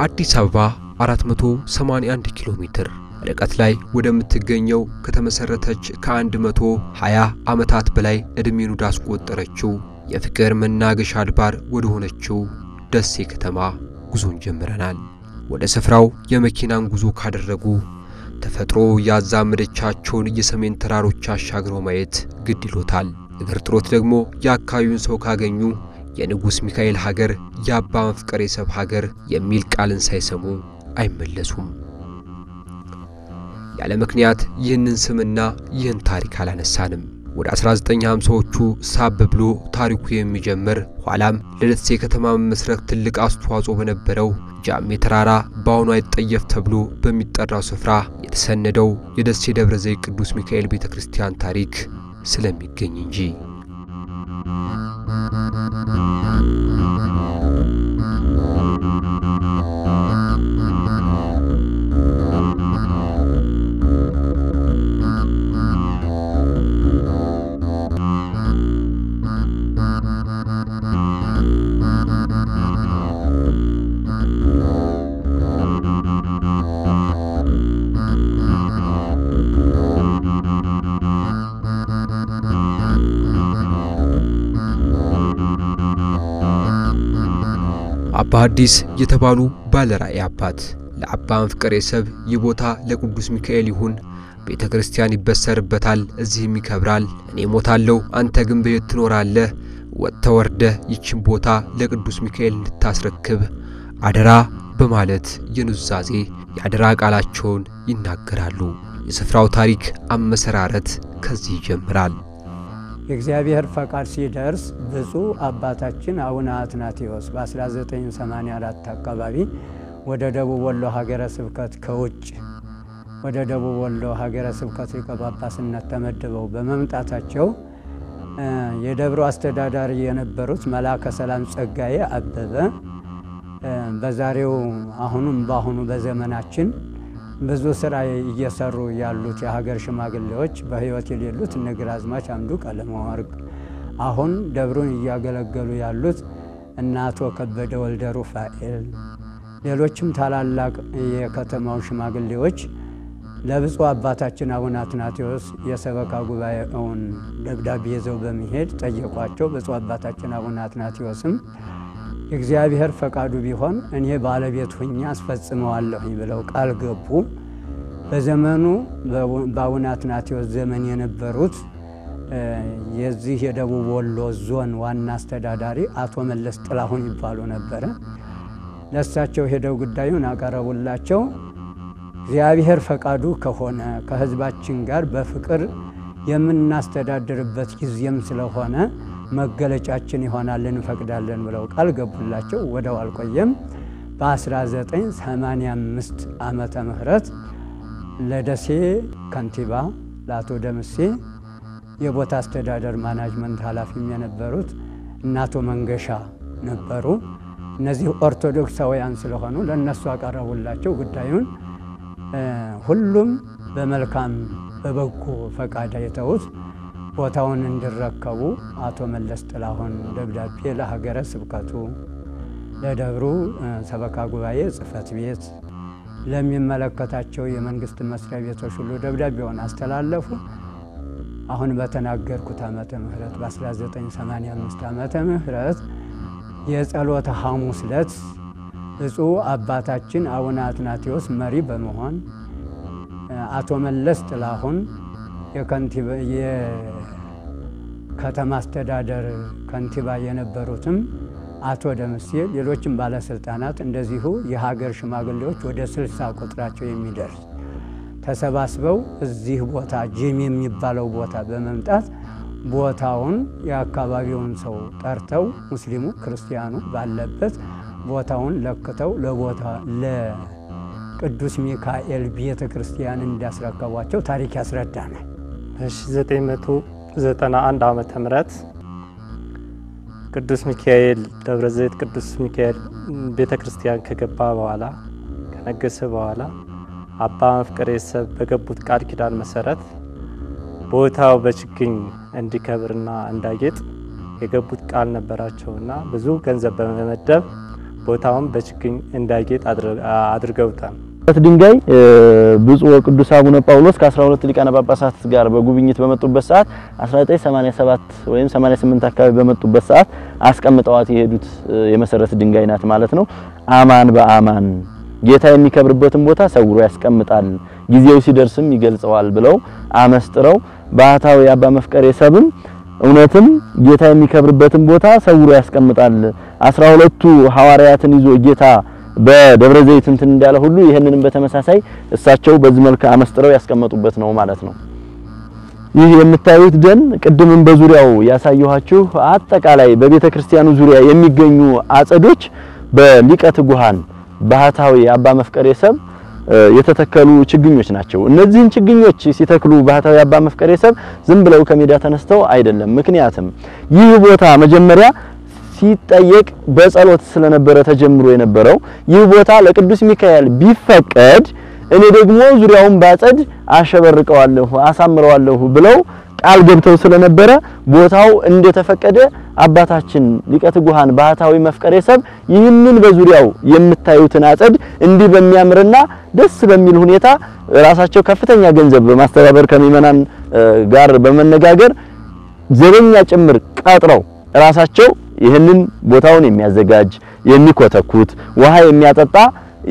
ከአዲስ አበባ 481 ኪሎ ሜትር ርቀት ላይ ወደምትገኘው ከተመሰረተች ከ120 ዓመታት በላይ እድሜን ወዳስቆጠረችው የፍቅር መናገሻ አድባር ወደ ሆነችው ደሴ ከተማ ጉዞን ጀምረናል። ወደ ስፍራው የመኪናን ጉዞ ካደረጉ ተፈጥሮ ያዛመደቻቸውን የሰሜን ተራሮች አሻግሮ ማየት ግድ ይሎታል። እግር ጥሮት ደግሞ የአካባቢውን ሰው ካገኙ የንጉስ ሚካኤል ሀገር የአባ መፍቀሬ ሰብ ሀገር የሚል ቃልን ሳይሰሙ አይመለሱም። ያለ ምክንያት ይህንን ስምና ይህን ታሪክ አላነሳንም። ወደ 1950ዎቹ ሳብ ብሎ ታሪኩ የሚጀምር ኋላም ለደሴ ከተማ መመስረት ትልቅ አስተዋጽኦ በነበረው ጃሜ ተራራ በአሁኑ አይጠየፍ ተብሎ በሚጠራው ስፍራ የተሰነደው የደሴ ደብረ ዘይት ቅዱስ ሚካኤል ቤተክርስቲያን ታሪክ ስለሚገኝ እንጂ አባ ሐዲስ የተባሉ ባለራእይ አባት ለአባ መፍቀሬ ሰብ ይቦታ ለቅዱስ ሚካኤል ይሁን ቤተክርስቲያን ይበሰርበታል እዚህም ይከብራል እኔ ሞታለሁ አንተ ግን በሕይወት ትኖራለህ ወጥተወርደ ይችን ቦታ ለቅዱስ ሚካኤል እንድታስረክብ አደራ በማለት የኑዛዜ ያደራ ቃላቸውን ይናገራሉ። የስፍራው ታሪክ አመሰራረት ከዚህ ይጀምራል። የእግዚአብሔር ፈቃድ ሲደርስ ብፁዕ አባታችን አቡነ አትናቴዎስ በ1984 አካባቢ ወደ ደቡብ ወሎ ሀገረ ስብከት ከውጭ ወደ ደቡብ ወሎ ሀገረ ስብከት ሊቀ ጳጳስነት ተመድበው በመምጣታቸው የደብሩ አስተዳዳሪ የነበሩት መላከ ሰላም ጸጋዬ አበበ በዛሬው አሁኑ በዘመናችን ብዙ ስራ እየሰሩ ያሉት የሀገር ሽማግሌዎች በህይወት የሌሉት ነግራዝማች አምዱ ቀለመወርቅ አሁን ደብሩን እያገለገሉ ያሉት እናቶ ከበደ ወልደ ሩፋኤል ሌሎችም ታላላቅ የከተማው ሽማግሌዎች ለብፁዕ አባታችን አቡነ አትናቴዎስ የሰበካ ጉባኤውን ደብዳቤ ይዘው በመሄድ ጠየቋቸው። ብፁዕ አባታችን አቡነ አትናቴዎስም እግዚአብሔር ፈቃዱ ቢሆን እኔ ባለቤት ሆኜ አስፈጽመዋለሁ ብለው ቃል ገቡ። በዘመኑ በአቡነ አትናቴዎስ ዘመን የነበሩት የዚህ የደቡብ ወሎ ዞን ዋና አስተዳዳሪ አቶ መለስ ጥላሁን ይባሉ ነበር። ለሳቸው ሄደው ጉዳዩን አቀረቡላቸው። እግዚአብሔር ፈቃዱ ከሆነ ከህዝባችን ጋር በፍቅር የምናስተዳድርበት ጊዜም ስለሆነ መገለጫችን ይሆናል እንፈቅዳለን ብለው ቃል ገቡላቸው። ወደው አልቆየም በ1985 ዓመተ ምህረት ለደሴ ከንቲባ ለአቶ ደምሴ የቦታ አስተዳደር ማናጅመንት ኃላፊም የነበሩት እናቶ መንገሻ ነበሩ። እነዚህ ኦርቶዶክሳውያን ስለሆኑ ለነሱ አቀረቡላቸው ጉዳዩን። ሁሉም በመልካም በበጎ ፈቃድ አይተውት ቦታውን እንዲረከቡ አቶ መለስ ጥላሁን ደብዳቤ ለሀገረ ስብከቱ ለደብሩ ሰበካ ጉባኤ ጽሕፈት ቤት ለሚመለከታቸው የመንግስት መስሪያ ቤቶች ሁሉ ደብዳቤውን አስተላለፉ። አሁን በተናገርኩት ዓመተ ምህረት በ1985 ዓመተ ምህረት የጸሎተ ሐሙስ ዕለት ብፁዕ አባታችን አቡነ አትናቴዎስ መሪ በመሆን አቶ መለስ ጥላሁን የከተማ አስተዳደር ከንቲባ የነበሩትም አቶ ደምሴ ሌሎችም ባለስልጣናት እንደዚሁ የሀገር ሽማግሌዎች ወደ 60 ቁጥራቸው የሚደርስ ተሰባስበው እዚህ ቦታ ጂም የሚባለው ቦታ በመምጣት ቦታውን የአካባቢውን ሰው ጠርተው ሙስሊሙ ክርስቲያኑ ባለበት ቦታውን ለክተው ለቅዱስ ሚካኤል ቤተክርስቲያን እንዲያስረከቧቸው ታሪክ ያስረዳናል። በ1991 ዓመተ ምህረት ቅዱስ ሚካኤል ደብረ ዘይት ቅዱስ ሚካኤል ቤተክርስቲያን ከገባ በኋላ ከነገሰ በኋላ አባ መፍቀሬ ሰብ በገቡት ቃል ኪዳን መሰረት ቦታው በችግኝ እንዲከብርና እንዳጌጥ የገቡት ቃል ነበራቸውና ብዙ ገንዘብ በመመደብ ቦታውን በችግኝ እንዳይጌጥ አድርገውታል። ድንጋይ ብፁዕ ወቅዱስ አቡነ ጳውሎስ ከ12 ሊቃነ ጳጳሳት ጋር በጉብኝት በመጡበት ሰዓት 1987 ወይም 88 አካባቢ በመጡበት ሰዓት አስቀምጠዋት የሄዱት የመሰረት ድንጋይ ናት ማለት ነው። አማን በአማን ጌታ የሚከብርበትን ቦታ ሰውሮ ያስቀምጣል፣ ጊዜው ሲደርስም ይገልጸዋል ብለው አመስጥረው ባህታዊ አባ መፍቀሬ ሰብም እውነትም ጌታ የሚከብርበትን ቦታ ሰውሮ ያስቀምጣል 12ቱ ሐዋርያትን ይዞ ጌታ በደብረ ዘይት እንትን እንዳለ ሁሉ ይሄንንም በተመሳሳይ እሳቸው በዚህ መልኩ አመስጥረው ያስቀመጡበት ነው ማለት ነው። ይህ የምታዩት ደን ቅድምም በዙሪያው ያሳየኋችሁ አጠቃላይ በቤተክርስቲያኑ ዙሪያ የሚገኙ አጸዶች በሊቀ ትጉሃን ባህታዊ አባ መፍቀሬ ሰብ የተተከሉ ችግኞች ናቸው። እነዚህን ችግኞች ሲተክሉ ባህታዊ አባ መፍቀሬ ሰብ ዝም ብለው ከሜዳ ተነስተው አይደለም። ምክንያቱም ይህ ቦታ መጀመሪያ ሲጠየቅ በጸሎት ስለነበረ ተጀምሮ የነበረው ይህ ቦታ ለቅዱስ ሚካኤል ቢፈቀድ እኔ ደግሞ ዙሪያውን ባጸድ አሸበርቀዋለሁ አሳምረዋለሁ ብለው ቃል ገብተው ስለነበረ ቦታው እንደተፈቀደ አባታችን ሊቀ ትጉሃን ባህታዊ መፍቀሬ ሰብ ይህንን በዙሪያው የምታዩትን አጸድ እንዲህ በሚያምርና ደስ በሚል ሁኔታ ራሳቸው ከፍተኛ ገንዘብ በማስተባበር ከሚመናን ጋር በመነጋገር ዘበኛ ጭምር ቀጥረው ራሳቸው ይህንን ቦታውን የሚያዘጋጅ የሚኮተኩት ውሃ የሚያጠጣ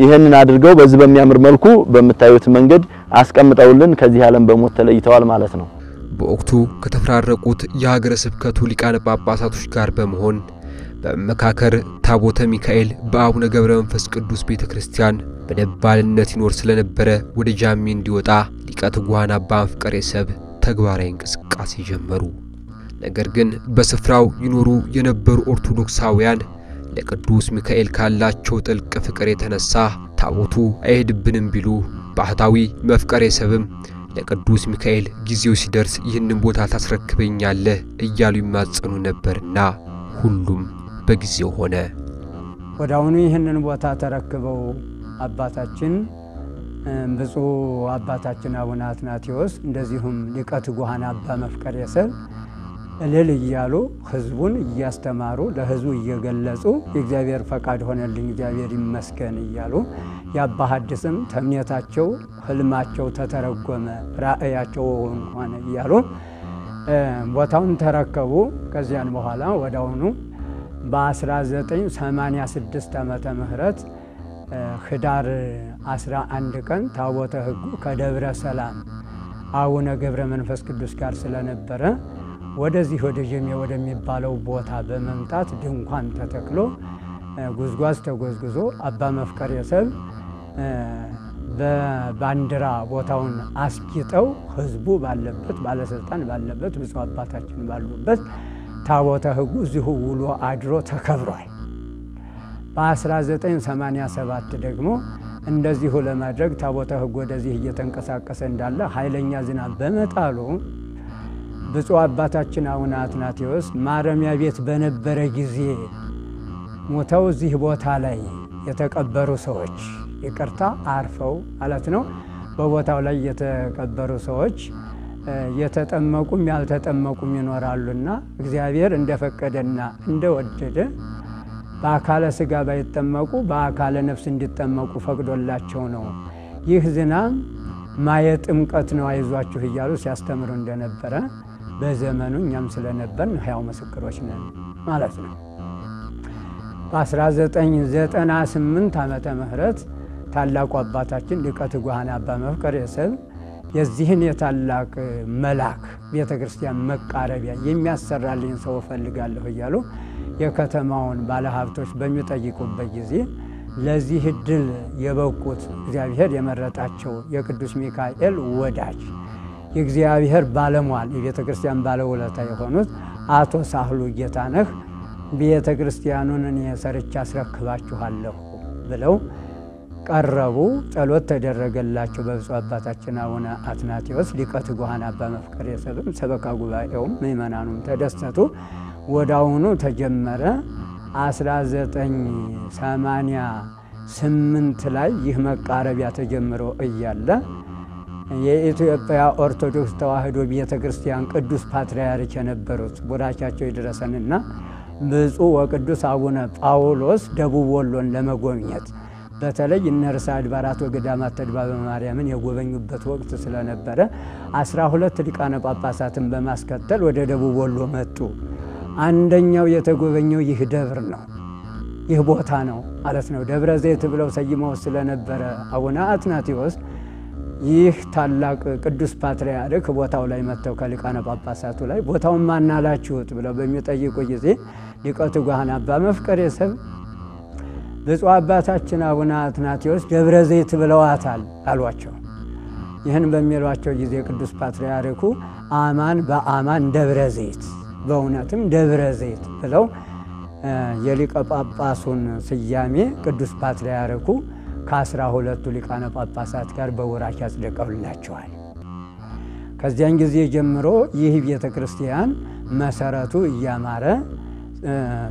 ይህንን አድርገው በዚህ በሚያምር መልኩ በመታዩት መንገድ አስቀምጠውልን ከዚህ ዓለም በሞት ተለይተዋል ማለት ነው። በወቅቱ ከተፈራረቁት የሀገረ ስብከቱ ሊቃነ ጳጳሳቶች ጋር በመሆን በመካከር ታቦተ ሚካኤል በአቡነ ገብረ መንፈስ ቅዱስ ቤተክርስቲያን በደባልነት ይኖር ስለነበረ ወደ ጃሚ እንዲወጣ ሊቀ ትጉሃን አባ መፍቀሬ ሰብ ተግባራዊ እንቅስቃሴ ጀመሩ። ነገር ግን በስፍራው ይኖሩ የነበሩ ኦርቶዶክሳውያን ለቅዱስ ሚካኤል ካላቸው ጥልቅ ፍቅር የተነሳ ታቦቱ አይሄድብንም ቢሉ ባህታዊ መፍቀሬ ሰብም ለቅዱስ ሚካኤል ጊዜው ሲደርስ ይህንን ቦታ ታስረክበኛለህ እያሉ ይማጸኑ ነበርና ሁሉም በጊዜው ሆነ። ወዳውኑ ይህንን ቦታ ተረክበው አባታችን ብፁዕ አባታችን አቡነ አትናቴዎስ እንደዚሁም ሊቀ ትጉሃን አባ መፍቀሬ ሰብ እልል እያሉ ህዝቡን እያስተማሩ ለህዝቡ እየገለጹ የእግዚአብሔር ፈቃድ ሆነልኝ እግዚአብሔር ይመስገን እያሉ የአባ ሐዲስም ተምኔታቸው ህልማቸው ተተረጎመ ራእያቸው ሆነ እያሉ ቦታውን ተረከቡ። ከዚያን በኋላ ወዳውኑ በ1986 ዓመተ ምህረት ህዳር 11 ቀን ታቦተ ህጉ ከደብረ ሰላም አቡነ ገብረ መንፈስ ቅዱስ ጋር ስለነበረ ወደዚህ ወደ ጀሜ ወደሚባለው ቦታ በመምጣት ድንኳን ተተክሎ ጉዝጓዝ ተጎዝጉዞ አባ መፍቀሬ ሰብ በባንዲራ ቦታውን አስጊጠው ህዝቡ ባለበት ባለስልጣን ባለበት ብፁዕ አባታችን ባሉበት ታቦተ ህጉ እዚሁ ውሎ አድሮ ተከብሯል። በ1987 ደግሞ እንደዚሁ ለማድረግ ታቦተ ህጉ ወደዚህ እየተንቀሳቀሰ እንዳለ ኃይለኛ ዝናብ በመጣሉ ብፁዕ አባታችን አቡነ አትናቴዎስ ማረሚያ ቤት በነበረ ጊዜ ሞተው እዚህ ቦታ ላይ የተቀበሩ ሰዎች ይቅርታ አርፈው ማለት ነው። በቦታው ላይ የተቀበሩ ሰዎች የተጠመቁም ያልተጠመቁም ይኖራሉና እግዚአብሔር እንደፈቀደና እንደወደደ በአካለ ስጋ ባይጠመቁ በአካለ ነፍስ እንዲጠመቁ ፈቅዶላቸው ነው። ይህ ዝናብ ማየ ጥምቀት ነው አይዟችሁ እያሉ ሲያስተምሩ እንደነበረ በዘመኑ እኛም ስለነበርን ሕያው ምስክሮች ነን ማለት ነው። በ1998 ዓመተ ምህረት ታላቁ አባታችን ሊቀ ትጉሃን አባ መፍቀሬ ሰብ የዚህን የታላቅ መልአክ ቤተክርስቲያን መቃረቢያ የሚያሰራልኝ ሰው ፈልጋለሁ እያሉ የከተማውን ባለሀብቶች በሚጠይቁበት ጊዜ ለዚህ እድል የበቁት እግዚአብሔር የመረጣቸው የቅዱስ ሚካኤል ወዳጅ የእግዚአብሔር ባለሟል የቤተክርስቲያን ባለውለታ የሆኑት አቶ ሳህሉ ጌታነህ ቤተክርስቲያኑን እኔ ሰርቼ አስረክባችኋለሁ ብለው ቀረቡ። ጸሎት ተደረገላቸው በብፁዕ አባታችን አቡነ አትናቴዎስ ሊቀ ትጉሃን አባ መፍቀሬ ሰብም ሰበካ ጉባኤውም ምእመናኑም ተደሰቱ። ወዳውኑ ተጀመረ። 1988 ላይ ይህ መቃረቢያ ተጀምሮ እያለ የኢትዮጵያ ኦርቶዶክስ ተዋሕዶ ቤተክርስቲያን ቅዱስ ፓትርያርክ የነበሩት ቡራቻቸው ይድረሰንና ብፁዕ ወቅዱስ አቡነ ጳውሎስ ደቡብ ወሎን ለመጎብኘት በተለይ እነ ርዕሰ አድባራት ወገዳማት ተድባበ ማርያምን የጎበኙበት ወቅት ስለነበረ 12 ሊቃነ ጳጳሳትን በማስከተል ወደ ደቡብ ወሎ መጡ። አንደኛው የተጎበኘው ይህ ደብር ነው፣ ይህ ቦታ ነው ማለት ነው። ደብረ ዘይት ብለው ሰይመው ስለነበረ አቡነ አትናቴዎስ ይህ ታላቅ ቅዱስ ፓትርያርክ ቦታው ላይ መጥተው ከሊቃነ ጳጳሳቱ ላይ ቦታውን ማናላችሁት ብለው በሚጠይቁ ጊዜ ሊቀ ትጉሃን አባ መፍቀሬ ሰብ ብፁዕ አባታችን አቡነ አትናቴዎስ ደብረ ዘይት ብለዋታል አሏቸው። ይህን በሚሏቸው ጊዜ ቅዱስ ፓትርያርኩ አማን በአማን ደብረ ዘይት፣ በእውነትም ደብረ ዘይት ብለው የሊቀ ጳጳሱን ስያሜ ቅዱስ ፓትርያርኩ ከ12ቱ ሊቃነ ጳጳሳት ጋር በወራሽ ያጽድቀውላቸዋል። ከዚያን ጊዜ ጀምሮ ይህ ቤተ ክርስቲያን መሰረቱ እያማረ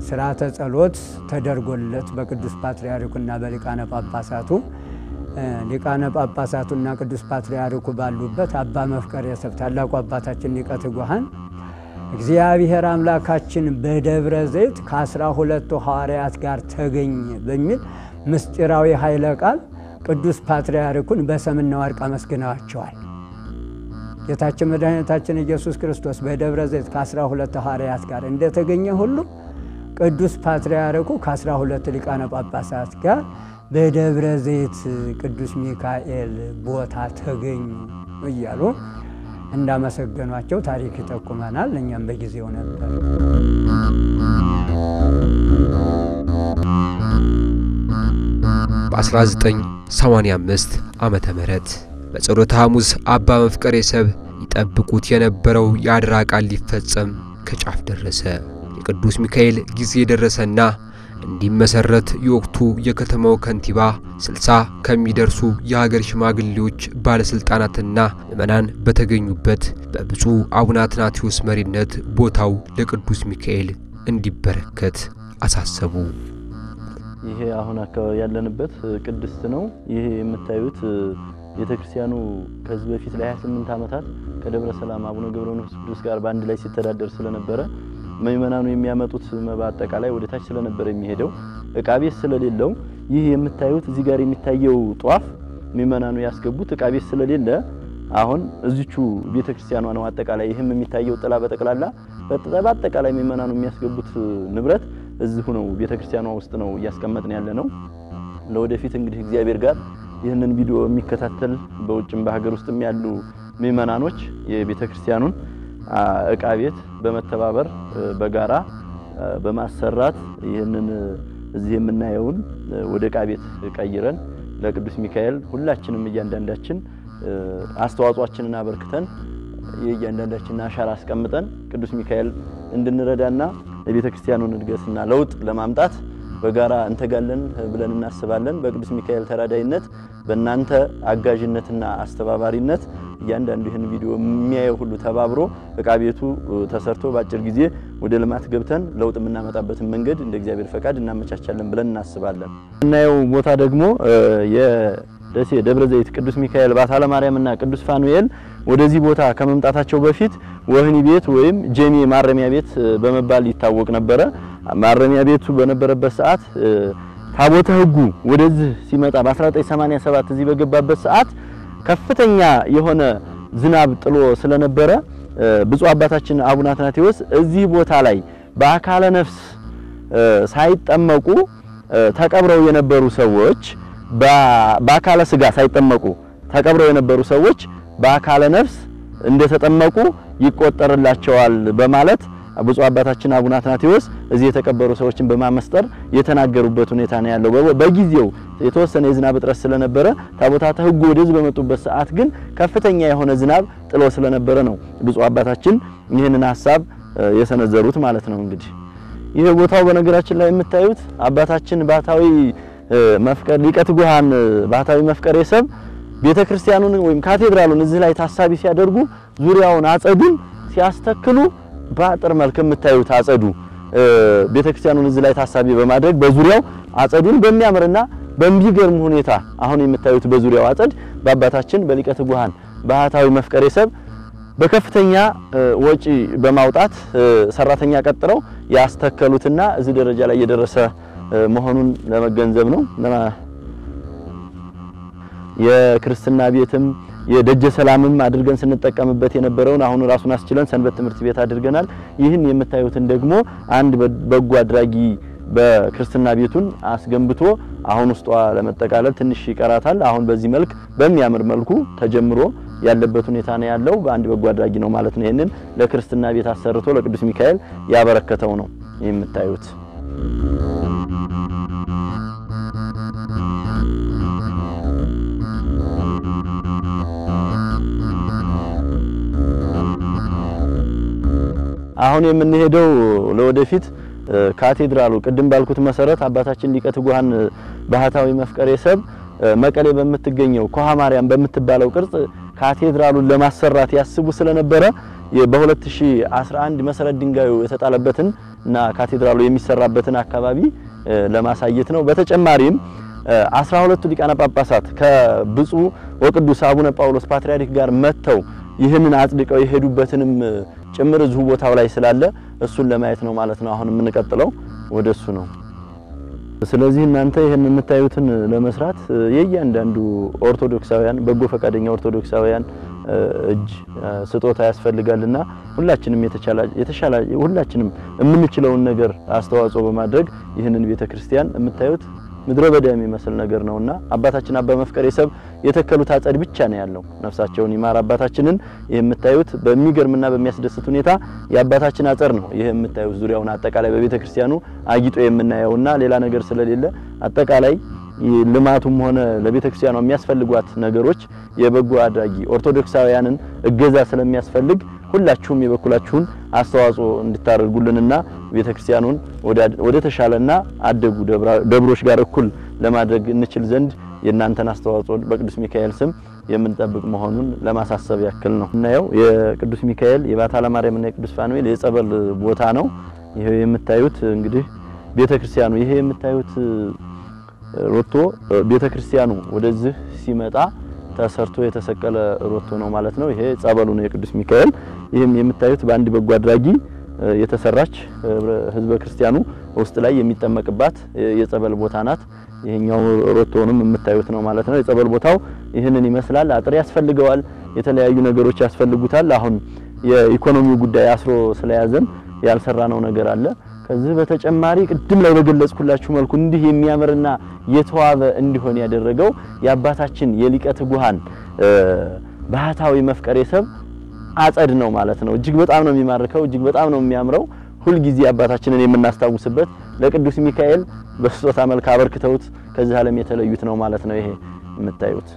ስርዓተ ጸሎት ተደርጎለት በቅዱስ ፓትርያርኩና በሊቃነ ጳጳሳቱ ሊቃነ ጳጳሳቱና ቅዱስ ፓትርያርኩ ባሉበት አባ መፍቀሬ ሰብ ታላቁ አባታችን ሊቀ ትጉሃን እግዚአብሔር አምላካችን በደብረ ዘይት ከ12ቱ ሐዋርያት ጋር ተገኘ በሚል ምስጢራዊ ኃይለ ቃል ቅዱስ ፓትርያርኩን በሰምና ወርቅ አመስግነዋቸዋል። ጌታችን መድኃኒታችን ኢየሱስ ክርስቶስ በደብረ ዘይት ከ12 ሐዋርያት ጋር እንደተገኘ ሁሉ ቅዱስ ፓትርያርኩ ከ12 ሊቃነ ጳጳሳት ጋር በደብረ ዘይት ቅዱስ ሚካኤል ቦታ ተገኙ እያሉ እንዳመሰገኗቸው ታሪክ ይጠቁመናል። እኛም በጊዜው ነበር። በ1985 ዓመተ ምህረት በጸሎተ ሐሙስ አባ መፍቀሬ ሰብ ይጠብቁት የነበረው የአድራ ቃል ሊፈጸም ከጫፍ ደረሰ። የቅዱስ ሚካኤል ጊዜ ደረሰና እንዲመሰረት የወቅቱ የከተማው ከንቲባ 60 ከሚደርሱ የሀገር ሽማግሌዎች ባለስልጣናትና ምዕመናን በተገኙበት በብፁዕ አቡነ አትናቴዎስ መሪነት ቦታው ለቅዱስ ሚካኤል እንዲበረከት አሳሰቡ። ይሄ አሁን አካባቢ ያለንበት ቅድስት ነው። ይሄ የምታዩት ቤተክርስቲያኑ ከዚህ በፊት ለ28 ዓመታት ከደብረ ሰላም አቡነ ገብረ መንፈስ ቅዱስ ጋር ባንድ ላይ ሲተዳደር ስለነበረ ምእመናኑ የሚያመጡት መባ አጠቃላይ ወደ ታች ስለነበረ የሚሄደው ዕቃ ቤት ስለሌለው ይህ የምታዩት እዚህ ጋር የሚታየው ጧፍ ምእመናኑ ያስገቡት ዕቃ ቤት ስለሌለ አሁን እዚቹ ቤተክርስቲያኗ ነው አጠቃላይ ይህም የሚታየው ጥላ በጠቅላላ በአጠቃላይ ምእመናኑ የሚያስገቡት ንብረት እዚሁ ነው ቤተክርስቲያኗ ውስጥ ነው ያስቀመጥን ያለ ነው። ለወደፊት እንግዲህ እግዚአብሔር ጋር ይህንን ቪዲዮ የሚከታተል በውጭም በሀገር ውስጥም ያሉ ምእመናኖች የቤተክርስቲያኑን ዕቃ ቤት በመተባበር በጋራ በማሰራት ይህንን እዚህ የምናየውን ወደ ዕቃ ቤት ቀይረን ለቅዱስ ሚካኤል ሁላችንም እያንዳንዳችን አስተዋጽኦአችንን አበርክተን የእያንዳንዳችንን አሻራ አስቀምጠን ቅዱስ ሚካኤል እንድንረዳና የቤተክርስቲያኑን እድገትና ለውጥ ለማምጣት በጋራ እንተጋለን ብለን እናስባለን። በቅዱስ ሚካኤል ተራዳይነት በእናንተ አጋዥነትና አስተባባሪነት እያንዳንዱ ይህን ቪዲዮ የሚያየው ሁሉ ተባብሮ ዕቃ ቤቱ ተሰርቶ በአጭር ጊዜ ወደ ልማት ገብተን ለውጥ የምናመጣበትን መንገድ እንደ እግዚአብሔር ፈቃድ እናመቻቻለን ብለን እናስባለን። እናየው ቦታ ደግሞ የደሴ ደብረ ዘይት ቅዱስ ሚካኤል ባታለ ማርያምና ቅዱስ ፋኑኤል ወደዚህ ቦታ ከመምጣታቸው በፊት ወህኒ ቤት ወይም ጀሚ ማረሚያ ቤት በመባል ይታወቅ ነበር። ማረሚያ ቤቱ በነበረበት ሰዓት ታቦተ ሕጉ ወደዚህ ሲመጣ በ1987 እዚህ በገባበት ሰዓት ከፍተኛ የሆነ ዝናብ ጥሎ ስለነበረ ብፁዕ አባታችን አቡነ አትናቴዎስ እዚህ ቦታ ላይ በአካለ ነፍስ ሳይጠመቁ ተቀብረው የነበሩ ሰዎች በአካለ ስጋ ሳይጠመቁ ተቀብረው የነበሩ ሰዎች በአካለ ነፍስ እንደተጠመቁ ይቆጠርላቸዋል በማለት ብፁዕ አባታችን አቡነ አትናቴዎስ እዚህ የተቀበሩ ሰዎችን በማመስጠር የተናገሩበት ሁኔታ ነው ያለው። በጊዜው የተወሰነ የዝናብ እጥረት ስለነበረ ታቦታተ ሕጉ ወደዚህ በመጡበት ሰዓት ግን ከፍተኛ የሆነ ዝናብ ጥሎ ስለነበረ ነው ብፁዕ አባታችን ይህንን ሐሳብ የሰነዘሩት ማለት ነው። እንግዲህ ይሄ ቦታው በነገራችን ላይ የምታዩት አባታችን ባታዊ መፍቀር ሊቀ ትጉሃን ባታዊ መፍቀሬ ሰብ ቤተክርስቲያኑን ወይም ካቴድራሉን እዚህ ላይ ታሳቢ ሲያደርጉ ዙሪያውን አጸዱን ሲያስተክሉ በአጥር መልክ የምታዩት አጸዱ ቤተክርስቲያኑን እዚህ ላይ ታሳቢ በማድረግ በዙሪያው አጸዱን በሚያምርና በሚገርም ሁኔታ አሁን የምታዩት በዙሪያው አጸድ በአባታችን በሊቀ ትጉሃን ባታዊ መፍቀሬ ሰብ በከፍተኛ ወጪ በማውጣት ሰራተኛ ቀጥረው ያስተከሉትና እዚህ ደረጃ ላይ የደረሰ መሆኑን ለመገንዘብ ነው። የክርስትና ቤትም የደጀ ሰላምም አድርገን ስንጠቀምበት የነበረውን አሁን ራሱን አስችለን ሰንበት ትምህርት ቤት አድርገናል። ይህን የምታዩትን ደግሞ አንድ በጎ አድራጊ በክርስትና ቤቱን አስገንብቶ አሁን ውስጧ ለመጠቃለል ትንሽ ይቀራታል። አሁን በዚህ መልክ በሚያምር መልኩ ተጀምሮ ያለበት ሁኔታ ነው ያለው። በአንድ በጎ አድራጊ ነው ማለት ነው። ይሄንን ለክርስትና ቤት አሰርቶ ለቅዱስ ሚካኤል ያበረከተው ነው የምታዩት። አሁን የምንሄደው ለወደፊት ካቴድራሉ ቅድም ባልኩት መሰረት አባታችን ሊቀ ትጉሃን ባህታዊ መፍቀሬ ሰብ መቀሌ በምትገኘው ኮሃ ማርያም በምትባለው ቅርጽ ካቴድራሉን ለማሰራት ያስቡ ስለነበረ በ2011 መሰረት ድንጋዩ የተጣለበትን እና ካቴድራሉ የሚሰራበትን አካባቢ ለማሳየት ነው። በተጨማሪም 12ቱ ሊቃነ ጳጳሳት ከብፁዕ ወቅዱስ አቡነ ጳውሎስ ፓትርያርክ ጋር መተው ይህንን አጽድቀው የሄዱበትንም ጭምር እዚሁ ቦታው ላይ ስላለ እሱን ለማየት ነው ማለት ነው። አሁን የምንቀጥለው ወደሱ ነው። ስለዚህ እናንተ ይሄን የምታዩትን ለመስራት የእያንዳንዱ ኦርቶዶክሳውያን በጎ ፈቃደኛ ኦርቶዶክሳውያን እጅ ስጦታ ያስፈልጋልና ሁላችንም የተሻለ ሁላችንም የምንችለውን ነገር አስተዋጽኦ በማድረግ ይህንን ቤተክርስቲያን የምታዩት ምድረ በዳ የሚመስል ነገር ነውና አባታችን አባ መፍቀሬ ሰብ የተከሉት አጸድ ብቻ ነው ያለው። ነፍሳቸውን ይማር አባታችንን የምታዩት በሚገርምና በሚያስደስት ሁኔታ የአባታችን አጸድ ነው። ይሄ የምታዩት ዙሪያውን አጠቃላይ በቤተክርስቲያኑ አጊጦ የምናየውና ሌላ ነገር ስለሌለ አጠቃላይ ልማቱም ሆነ ለቤተክርስቲያኑ የሚያስፈልጓት ነገሮች የበጎ አድራጊ ኦርቶዶክሳውያንን እገዛ ስለሚያስፈልግ ሁላችሁም የበኩላችሁን አስተዋጽኦ እንድታደርጉልንና ቤተክርስቲያኑን ወደ ተሻለና አደጉ ደብሮች ጋር እኩል ለማድረግ እንችል ዘንድ የእናንተን አስተዋጽኦ በቅዱስ ሚካኤል ስም የምንጠብቅ መሆኑን ለማሳሰብ ያክል ነው። እናየው የቅዱስ ሚካኤል የባታ ለማርያምና የቅዱስ ፋኑኤል የጸበል ቦታ ነው። ይሄ የምታዩት እንግዲህ ቤተክርስቲያኑ ይሄ የምታዩት ሮቶ ቤተክርስቲያኑ ወደዚህ ሲመጣ ተሰርቶ የተሰቀለ ሮቶ ነው ማለት ነው። ይሄ ጸበሉ ነው የቅዱስ ሚካኤል። ይሄም የምታዩት በአንድ በጎ አድራጊ የተሰራች ህዝበ ክርስቲያኑ ውስጥ ላይ የሚጠመቅባት የጸበል ቦታ ናት። ይሄኛው ሮቶንም የምታዩት ነው ማለት ነው። የጸበል ቦታው ይሄንን ይመስላል። አጥር ያስፈልገዋል፣ የተለያዩ ነገሮች ያስፈልጉታል። አሁን የኢኮኖሚው ጉዳይ አስሮ ስለያዘን ያልሰራነው ነገር አለ። ከዚህ በተጨማሪ ቅድም ላይ በገለጽኩላችሁ መልኩ እንዲህ የሚያምርና የተዋበ እንዲሆን ያደረገው የአባታችን የሊቀ ትጉሃን ባህታዊ መፍቀሬ ሰብ አጸድ ነው ማለት ነው። እጅግ በጣም ነው የሚማርከው፣ እጅግ በጣም ነው የሚያምረው። ሁሉ ጊዜ አባታችንን የምናስታውስበት ለቅዱስ ሚካኤል በስጦታ መልክ አበርክተውት ከዚህ ዓለም የተለዩት ነው ማለት ነው። ይሄ የምታዩት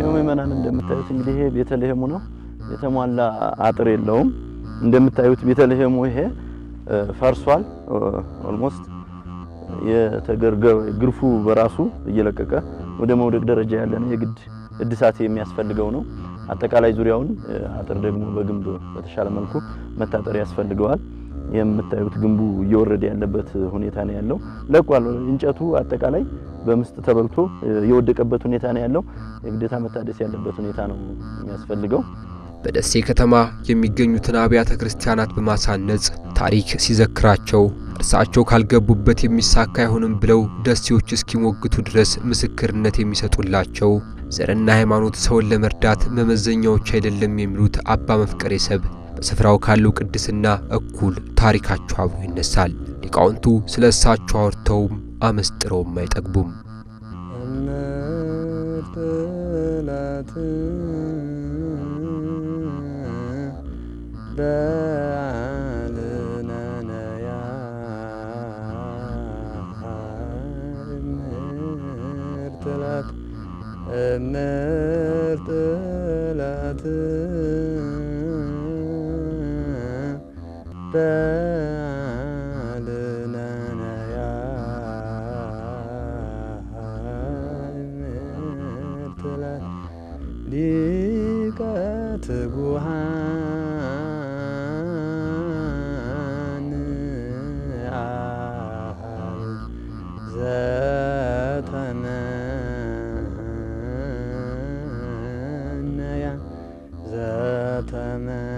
ምእመናን እንደምታዩት እንግዲህ ይሄ ቤተልሔሙ ነው። የተሟላ አጥር የለውም። እንደምታዩት ቤተልሔሙ ይሄ ፈርሷል። ኦልሞስት የተገርገው ግርፉ በራሱ እየለቀቀ ወደ መውደቅ ደረጃ ያለ ነው። የግድ እድሳት የሚያስፈልገው ነው። አጠቃላይ ዙሪያውን አጥር ደግሞ በግንብ በተሻለ መልኩ መታጠር ያስፈልገዋል። የምታዩት ግንቡ እየወረደ ያለበት ሁኔታ ነው ያለው። ለቋል። እንጨቱ አጠቃላይ በምስጥ ተበልቶ የወደቀበት ሁኔታ ነው ያለው። የግዴታ መታደስ ያለበት ሁኔታ ነው የሚያስፈልገው። በደሴ ከተማ የሚገኙትን አብያተ ክርስቲያናት በማሳነጽ ታሪክ ሲዘክራቸው እርሳቸው ካልገቡበት የሚሳካ አይሆንም ብለው ደሴዎች እስኪሞግቱ ድረስ ምስክርነት የሚሰጡላቸው ዘርና ሃይማኖት ሰውን ለመርዳት መመዘኛዎች አይደለም የሚሉት አባ መፍቀሬ ሰብ በስፍራው ካለው ቅድስና እኩል ታሪካቸው አብሮ ይነሳል። ሊቃውንቱ ስለሳቸው አውርተውም አመስጥረውም አይጠግቡም። ሊቀት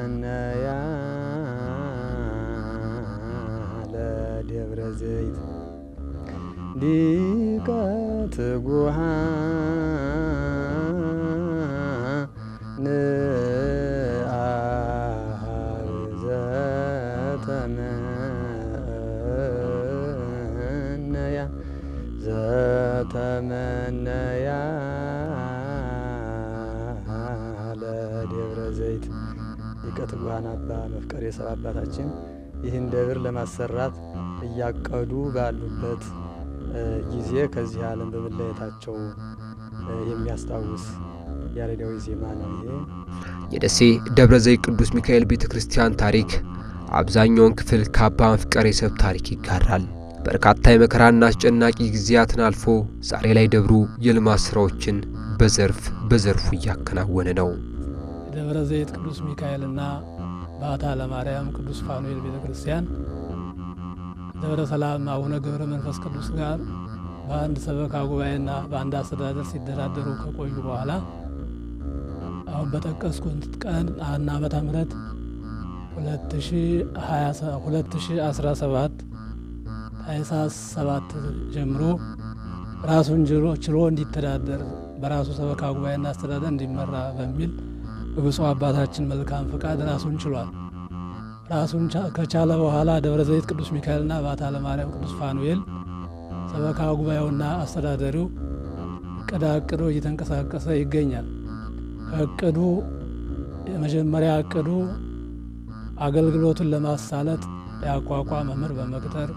ዘተመነያ ለደብረ ዘይት ሊቀ ትጉሃን ንአብ ዘተመነያ ለደብረ ዘይት ሊቀ ትጉሃን አባ መፍቀሬ ሰብ አባታችን ይህን ደብር ለማሰራት እያቀዱ ባሉበት ጊዜ ከዚህ ዓለም በመለየታቸው የሚያስታውስ ያሬዳዊ ዜማ ነው። ይሄ የደሴ ደብረ ዘይት ቅዱስ ሚካኤል ቤተክርስቲያን ታሪክ አብዛኛውን ክፍል ከአባ መፍቀሬ ሰብ ታሪክ ይጋራል። በርካታ የመከራና አስጨናቂ ጊዜያትን አልፎ ዛሬ ላይ ደብሩ የልማት ስራዎችን በዘርፉ እያከናወነ ነው። ደብረ ዘይት ቅዱስ ሚካኤልና ባታ ለማርያም ቅዱስ ፋኑኤል ቤተክርስቲያን ደብረ ሰላም አቡነ ገብረ መንፈስ ቅዱስ ጋር በአንድ ሰበካ ጉባኤና በአንድ አስተዳደር ሲደራደሩ ከቆዩ በኋላ አሁን በተቀስኩት ቀን ዓመተ ምህረት 2017 ታኅሳስ 7 ጀምሮ ራሱን ችሎ እንዲተዳደር በራሱ ሰበካ ጉባኤና አስተዳደር እንዲመራ በሚል በብፁዕ አባታችን መልካም ፈቃድ ራሱን ችሏል። ራሱን ከቻለ በኋላ ደብረ ዘይት ቅዱስ ሚካኤልና ባታ ለማርያም ቅዱስ ፋኑኤል ሰበካ ጉባኤውና አስተዳደሪው እቅድ እየተንቀሳቀሰ ይገኛል። እቅዱ የመጀመሪያ እቅዱ አገልግሎቱን ለማሳለጥ ያቋቋመ መምህር በመቅጠር፣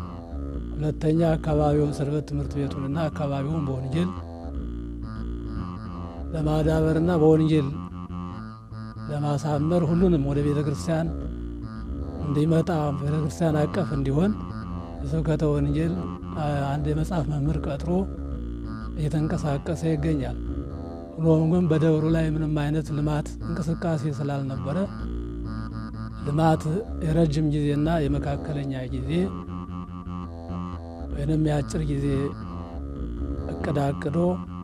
ሁለተኛ አካባቢውን ሰንበት ትምህርት ቤቱንና አካባቢውን በወንጌል ለማዳበርና በወንጌል ለማሳመር ሁሉንም ወደ ቤተክርስቲያን እንዲመጣ ቤተክርስቲያን አቀፍ እንዲሆን የስብከተ ወንጌል አንድ የመጽሐፍ መምህር ቀጥሮ እየተንቀሳቀሰ ይገኛል። ሆኖም ግን በደብሩ ላይ ምንም አይነት ልማት እንቅስቃሴ ስላልነበረ ልማት የረጅም ጊዜና የመካከለኛ ጊዜ ወይንም የአጭር ጊዜ እቅድ አቅዶ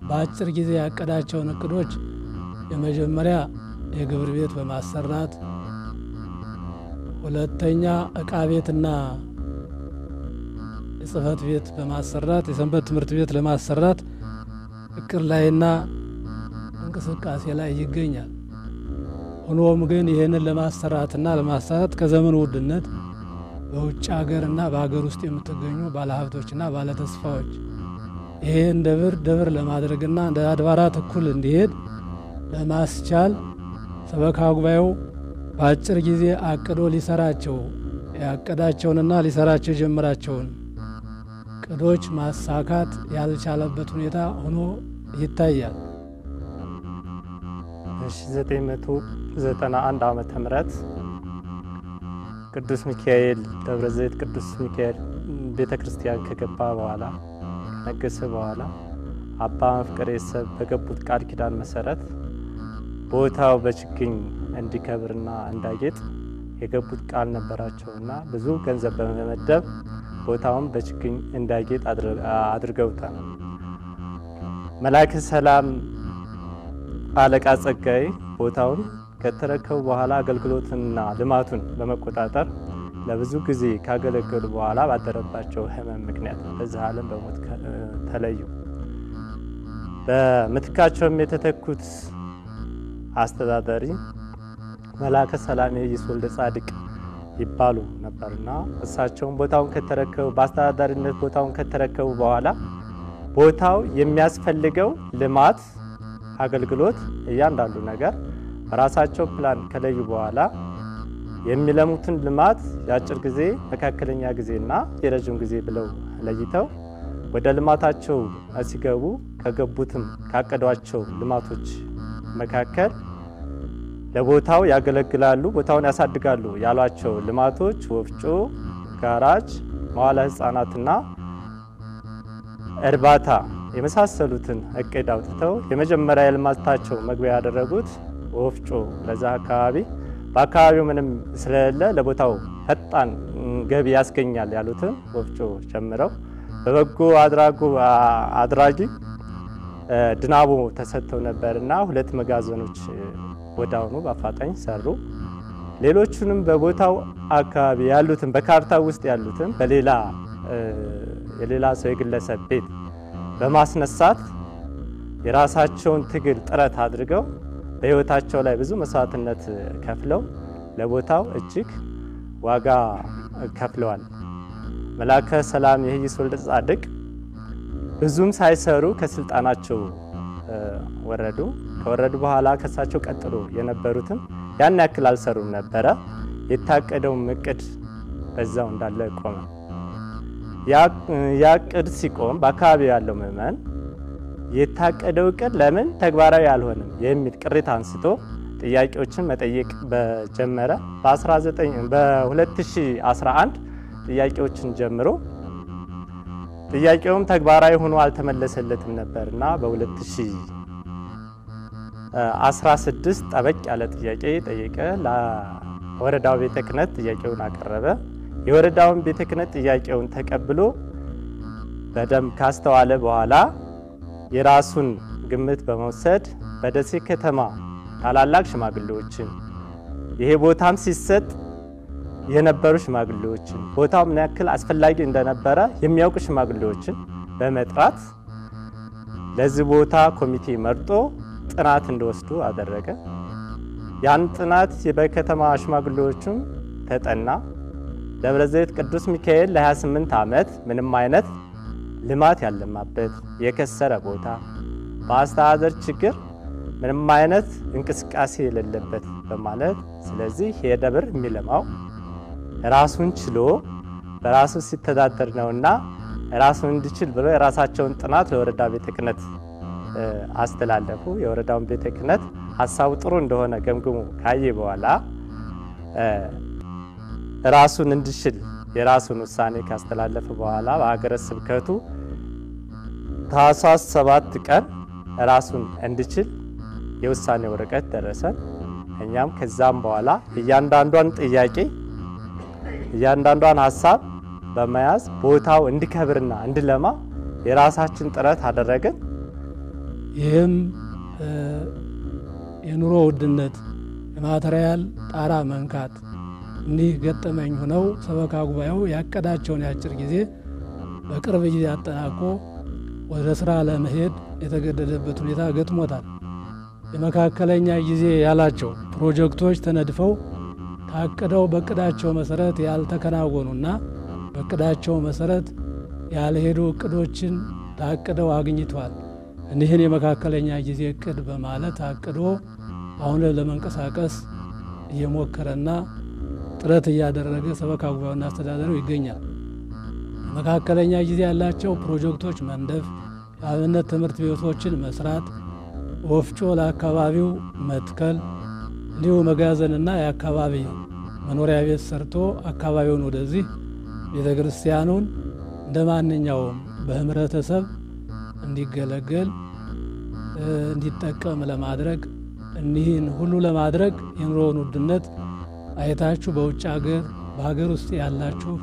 በአጭር ጊዜ ያቀዳቸውን እቅዶች የመጀመሪያ የግብር ቤት በማሰራት፣ ሁለተኛ ዕቃ ቤትና የጽህፈት ቤት በማሰራት፣ የሰንበት ትምህርት ቤት ለማሰራት እቅድ ላይና እንቅስቃሴ ላይ ይገኛል። ሆኖም ግን ይህንን ለማሰራትና ለማሳራት ከዘመኑ ውድነት በውጭ ሀገርና በሀገር ውስጥ የምትገኙ ባለሀብቶችና ባለተስፋዎች ይህን ደብር ለማድረግና እንደ አድባራት እኩል እንዲሄድ ለማስቻል ሰበካ ጉባኤው በአጭር ጊዜ አቅዶ ሊሰራቸው ያቀዳቸውንና ሊሰራቸው የጀመራቸውን እቅዶች ማሳካት ያልቻለበት ሁኔታ ሆኖ ይታያል። 1991 ዓመተ ምህረት ቅዱስ ሚካኤል ደብረ ዘይት ቅዱስ ሚካኤል ቤተክርስቲያን ከገባ በኋላ ከነገሰ በኋላ አባ መፍቀሬ ሰብ በገቡት ቃል ኪዳን መሰረት ቦታው በችግኝ እንዲከብርና እንዳጌጥ የገቡት ቃል ነበራቸውና ብዙ ገንዘብ በመመደብ ቦታውን በችግኝ እንዳጌጥ አድርገውታል። መላከ ሰላም አለቃ ጸጋይ ቦታውን ከተረከቡ በኋላ አገልግሎትና ልማቱን በመቆጣጠር ለብዙ ጊዜ ካገለገሉ በኋላ ባደረባቸው ሕመም ምክንያት በዚህ ዓለም በሞት ተለዩ። በምትካቸውም የተተኩት አስተዳዳሪ መላከ ሰላም ኢየሱስ ወልደ ጻድቅ ይባሉ ነበርና እሳቸውን ቦታውን ከተረከቡ በአስተዳዳሪነት ቦታውን ከተረከቡ በኋላ ቦታው የሚያስፈልገው ልማት አገልግሎት እያንዳንዱ ነገር ራሳቸው ፕላን ከለዩ በኋላ የሚለሙትን ልማት የአጭር ጊዜ መካከለኛ ጊዜና የረጅም ጊዜ ብለው ለይተው ወደ ልማታቸው ሲገቡ ከገቡትም ካቀዷቸው ልማቶች መካከል ለቦታው ያገለግላሉ፣ ቦታውን ያሳድጋሉ ያሏቸው ልማቶች ወፍጮ፣ ጋራጅ፣ መዋዕለ ሕፃናትና እርባታ የመሳሰሉትን እቅድ አውጥተው የመጀመሪያ የልማታቸው መግቢያ ያደረጉት ወፍጮ ለዛ አካባቢ በአካባቢው ምንም ስለሌለ ለቦታው ፈጣን ገቢ ያስገኛል ያሉትን ወፍጮ ጀምረው በበጎ አድራጊ ድናቦ ተሰጥተው ነበርና 2 መጋዘኖች ወዳውኑ በአፋጣኝ ሰሩ። ሌሎቹንም በቦታው አካባቢ ያሉትን በካርታው ውስጥ ያሉትን በሌላ የሌላ ሰው የግለሰብ ቤት በማስነሳት የራሳቸውን ትግል ጥረት አድርገው በህይወታቸው ላይ ብዙ መስዋዕትነት ከፍለው ለቦታው እጅግ ዋጋ ከፍለዋል። መላከ ሰላም የህይስ ወልደ ጻድቅ ብዙም ሳይሰሩ ከስልጣናቸው ወረዱ። ከወረዱ በኋላ ከሳቸው ቀጥሎ የነበሩትም ያን ያክል አልሰሩም ነበረ። የታቀደው እቅድ በዛው እንዳለ ቆመ። ያ እቅድ ሲቆም በአካባቢው ያለው ምዕመን የታቀደው እቅድ ለምን ተግባራዊ አልሆነም የሚል ቅሬታ አንስቶ ጥያቄዎችን መጠየቅ በጀመረ በ2011 ጥያቄዎችን ጀምሮ ጥያቄውም ተግባራዊ ሆኖ አልተመለሰለትም ነበርና በ2016 ጠበቅ ያለ ጥያቄ ጠየቀ። ለወረዳው ቤተ ክህነት ጥያቄውን አቀረበ። የወረዳውን ቤተ ክህነት ጥያቄውን ተቀብሎ በደንብ ካስተዋለ በኋላ የራሱን ግምት በመውሰድ በደሴ ከተማ ታላላቅ ሽማግሌዎችን ይሄ ቦታም ሲሰጥ የነበሩ ሽማግሌዎችን ቦታው ምን ያክል አስፈላጊ እንደነበረ የሚያውቁ ሽማግሌዎችን በመጥራት ለዚህ ቦታ ኮሚቴ መርጦ ጥናት እንዲወስዱ አደረገ። ያን ጥናት በከተማ ሽማግሌዎችም ተጠና። ደብረ ዘይት ቅዱስ ሚካኤል ለ28 ዓመት ምንም አይነት ልማት ያለማበት የከሰረ ቦታ በአስተዳደር ችግር ምንም አይነት እንቅስቃሴ የሌለበት በማለት ስለዚህ የደብር የሚለማው ራሱን ችሎ በራሱ ሲተዳደር ነውና ራሱን እንዲችል ብሎ የራሳቸውን ጥናት ለወረዳ ቤተ ክህነት አስተላለፉ። የወረዳውን ቤተ ክህነት ሐሳቡ ጥሩ እንደሆነ ገምግሞ ካየ በኋላ ራሱን እንዲችል የራሱን ውሳኔ ካስተላለፈ በኋላ በአገረ ስብከቱ ታኅሳስ 7 ቀን ራሱን እንዲችል የውሳኔ ወረቀት ደረሰን። እኛም ከዛም በኋላ እያንዳንዷን ጥያቄ እያንዳንዷን ሐሳብ በመያዝ ቦታው እንዲከብርና እንዲለማ የራሳችን ጥረት አደረግን። ይህም የኑሮ ውድነት፣ የማቴሪያል ጣራ መንካት እንዲህ ገጠመኝ ሆነው ሰበካ ጉባኤው ያቀዳቸውን ያጭር ጊዜ በቅርብ ጊዜ አጠናቆ ወደ ስራ ለመሄድ የተገደደበት ሁኔታ ገጥሞታል። የመካከለኛ ጊዜ ያላቸው ፕሮጀክቶች ተነድፈው ታቅደው በቅዳቸው መሰረት ያልተከናወኑና በቅዳቸው መሰረት ያልሄዱ እቅዶችን ታቅደው አግኝቷል። እኒህን የመካከለኛ ጊዜ እቅድ በማለት አቅዶ አሁን ለመንቀሳቀስ እየሞከረና ጥረት እያደረገ ሰበካ ጉባኤውና አስተዳደሩ ይገኛል። መካከለኛ ጊዜ ያላቸው ፕሮጀክቶች መንደፍ፣ የአብነት ትምህርት ቤቶችን መስራት፣ ወፍጮ ለአካባቢው መትከል፣ እንዲሁ መጋዘንና የአካባቢ መኖሪያ ቤት ሰርቶ አካባቢውን ወደዚህ ቤተ ክርስቲያኑን እንደ ማንኛውም በህብረተሰብ እንዲገለገል እንዲጠቀም ለማድረግ እኒህን ሁሉ ለማድረግ የኑሮውን ውድነት አይታችሁ በውጭ ሀገር በሀገር ውስጥ ያላችሁ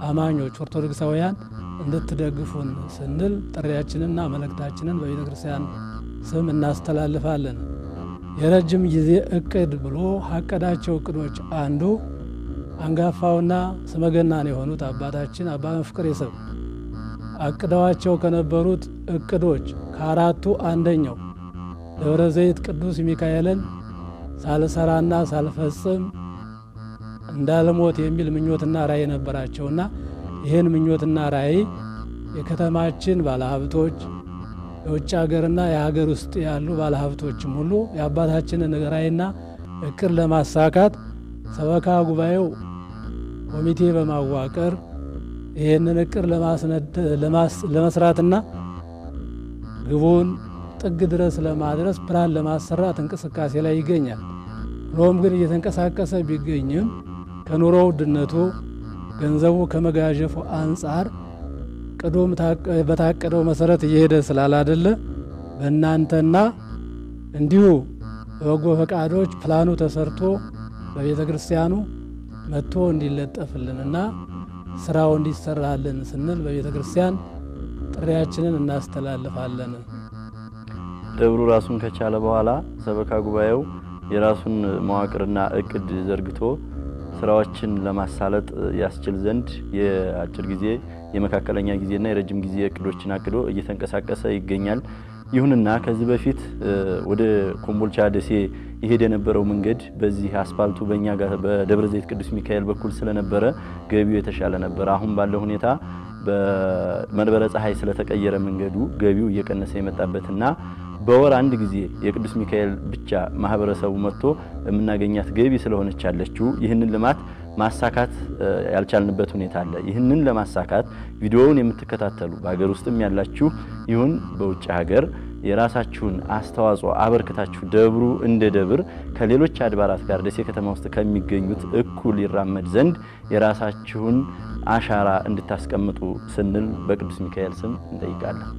አማኞች ኦርቶዶክሳውያን እንድትደግፉን ስንል ጥሪያችንንና መልእክታችንን በቤተ ክርስቲያን ስም እናስተላልፋለን። የረጅም ጊዜ እቅድ ብሎ ካቀዳቸው እቅዶች አንዱ አንጋፋውና ስመገናን የሆኑት አባታችን አባ መፍቅሬ ሰብ አቅደዋቸው ከነበሩት እቅዶች ከአራቱ አንደኛው ደብረ ዘይት ቅዱስ ሚካኤልን ሳልሰራና ሳልፈጽም እንዳልሞት የሚል ምኞትና ራእይ ነበራቸውና ይህን ምኞትና ራእይ የከተማችን ባለሀብቶች የውጭ ሀገርና የሀገር ውስጥ ያሉ ባለሀብቶችም ሁሉ የአባታችንን ራእይና እቅድ ለማሳካት ሰበካ ጉባኤው ኮሚቴ በማዋቀር ይህንን እቅድ ለመስራትና ግቡን ጥግ ድረስ ለማድረስ ፕላን ለማሰራት እንቅስቃሴ ላይ ይገኛል። ሆኖም ግን እየተንቀሳቀሰ ቢገኝም ከኑሮ ውድነቱ ገንዘቡ ከመጋዠፉ አንጻር ቅዱም በታቀደው መሰረት እየሄደ ስላላደለ በእናንተና እንዲሁ በበጎ ፈቃዶች ፕላኑ ተሰርቶ በቤተ ክርስቲያኑ መጥቶ እንዲለጠፍልንና ስራው እንዲሰራልን ስንል በቤተ ክርስቲያን ጥሪያችንን እናስተላልፋለን። ደብሩ ራሱን ከቻለ በኋላ ሰበካ ጉባኤው የራሱን መዋቅርና እቅድ ዘርግቶ ስራዎችን ለማሳለጥ ያስችል ዘንድ የአጭር ጊዜ የመካከለኛ ጊዜና የረጅም ጊዜ እቅዶችን አቅዶ እየተንቀሳቀሰ ይገኛል። ይሁንና ከዚህ በፊት ወደ ኮምቦልቻ ደሴ ይሄድ የነበረው መንገድ በዚህ አስፋልቱ በእኛ ጋር በደብረ ዘይት ቅዱስ ሚካኤል በኩል ስለነበረ ገቢው የተሻለ ነበር። አሁን ባለው ሁኔታ በመንበረ ፀሐይ ስለተቀየረ መንገዱ ገቢው እየቀነሰ የመጣበትና በወር አንድ ጊዜ የቅዱስ ሚካኤል ብቻ ማህበረሰቡ መጥቶ የምናገኛት ገቢ ስለሆነች ያለችው ይህንን ልማት ማሳካት ያልቻልንበት ሁኔታ አለ። ይህንን ለማሳካት ቪዲዮውን የምትከታተሉ በአገር ውስጥም ያላችሁ ይሁን በውጭ ሀገር የራሳችሁን አስተዋጽኦ አበርክታችሁ ደብሩ እንደ ደብር ከሌሎች አድባራት ጋር ደሴ ከተማ ውስጥ ከሚገኙት እኩል ይራመድ ዘንድ የራሳችሁን አሻራ እንድታስቀምጡ ስንል በቅዱስ ሚካኤል ስም እንጠይቃለን።